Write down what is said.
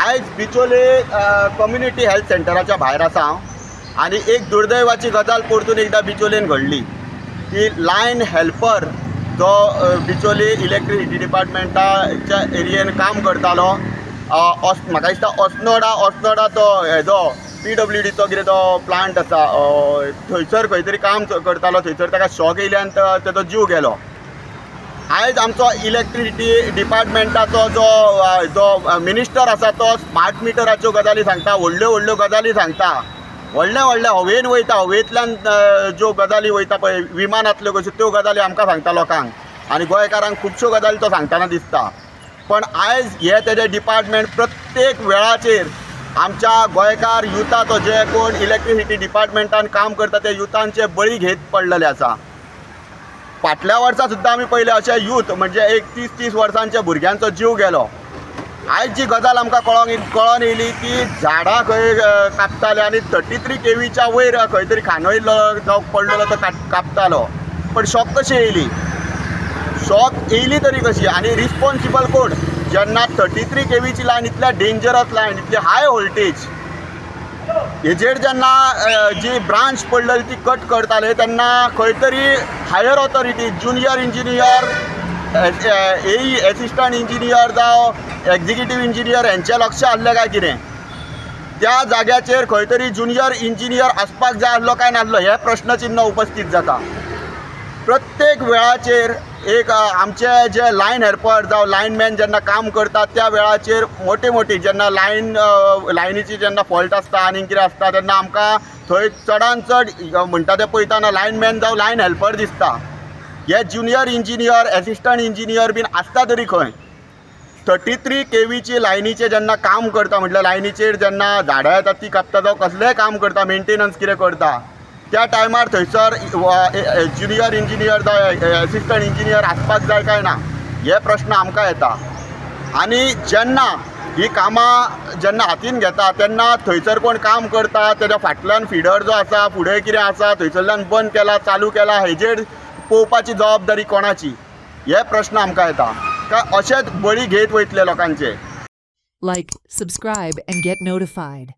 आयज बिचोले community health सेंटराच्या भायर आसा हांव आनी एक दुर्दैवाची गजाल परतून एकदां बिचोलेन घडली की लायन हेल्पर जो बिचोले इलेक्ट्रिसिटी डिपार्टमेंटाच्या एरियेन काम करतालो म्हाका दिसता ऑस्नोडा तो हेजो PWDचो कितें तो प्लांट आसा थंयसर खंय तरी काम करतालो. थंयसर ताका शॉक येयले आनी तेजो जीव गेलो. आयज आमचो इलेक्ट्रिसिटी डिपार्टमेंटाचो जो मिनिस्टर आसा तो स्मार्ट मिटराच्यो गजाली सांगता, व्हडल्यो गजाली सांगता, व्हडले हवेन वयता, हवेंतल्यान ज्यो गजाली वयता पळय विमानांतल्यो कश्यो त्यो गजाली आमकां सांगता लोकांक, आनी गोंयकारांक खुबश्यो गजाली तो सांगतना दिसता. पण आयज हे तेजे डिपार्टमेंट प्रत्येक वेळाचेर आमच्या गोंयकार युथाचो जे कोण इलेक्ट्रिसिटी डिपार्टमेंटान काम करता त्या युथांचे बळी घेत पडलेले आसा. फाटल्या वर्सा सुद्दां आमी पयले अशे यूथ म्हणजे एक 30 वर्सांच्या भुरग्यांचो जीव गेलो. आयज जी गजाल आमकां कळोन येयली की झाडां खंय कापताले आनी 33 kVच्या वयर खंय तरी खांदोयल्लो जावं पडलेलो तो कापतालो. पण शॉक कशी येयली? शॉक येयली तरी कशी आनी रिस्पॉन्सिबल कोण? जेन्ना 33 kVची लायन इतल्या डेंजरस लायन, इतली हाय व्होल्टेज, हेजेर जेन्ना जी ब्रांच पडलेली ती कट करताले तेन्ना खंय तरी higher authority, junior engineer, AE assistant engineer जावं एक्झिक्युटीव इंजिनियर हेंचें लक्ष आसलें काय कितें? त्या जाग्याचेर खंय तरी ज्युनियर इंजिनियर आसपाक जाय आसलो काय नासलो हे प्रश्नचिन्ह उपस्थित जाता. प्रत्येक वेळाचेर एक आमचे जे लायन हेल्पर जावं लायनमॅन जेन्ना काम करतात त्या वेळाचेर मोठी जेन्ना लायनीची जेन्ना फॉल्ट आसता आनी कितें आसता तेन्ना आमकां थंय चडान चड म्हणटा तें पळयताना लायनमॅन जावं लायन हेल्पर दिसता. हे ज्युनियर इंजिनियर, एसिस्टंट इंजिनियर बीन आसता तरी खंय? 33 kVची लायनीचेर जेन्ना काम करता म्हटल्यार लायनीचेर जेन्ना झाडां येतात ती कापता जावं कसलेंय काम करता, मेंटेनन्स कितें करता, त्या टायमार थंयसर ज्युनियर इंजिनियर जावं एसिस्टंट इंजिनियर आसपाक जाय काय ना हे प्रश्न आमकां येता. आनी जेन्ना ही कामां जेन्ना हातीन घेता तेन्ना थंयसर कोण काम करता तेज्या फाटल्यान फिडर जो आसा, फुडें कितें आसा, थंयसरल्यान बंद केला चालू केला हेजेर पळोवपाची जबाबदारी कोणाची हे प्रश्न आमकां येता. काय अशेंच बळी घेत वयतले लोकांचे? Like, subscribe, and get notified.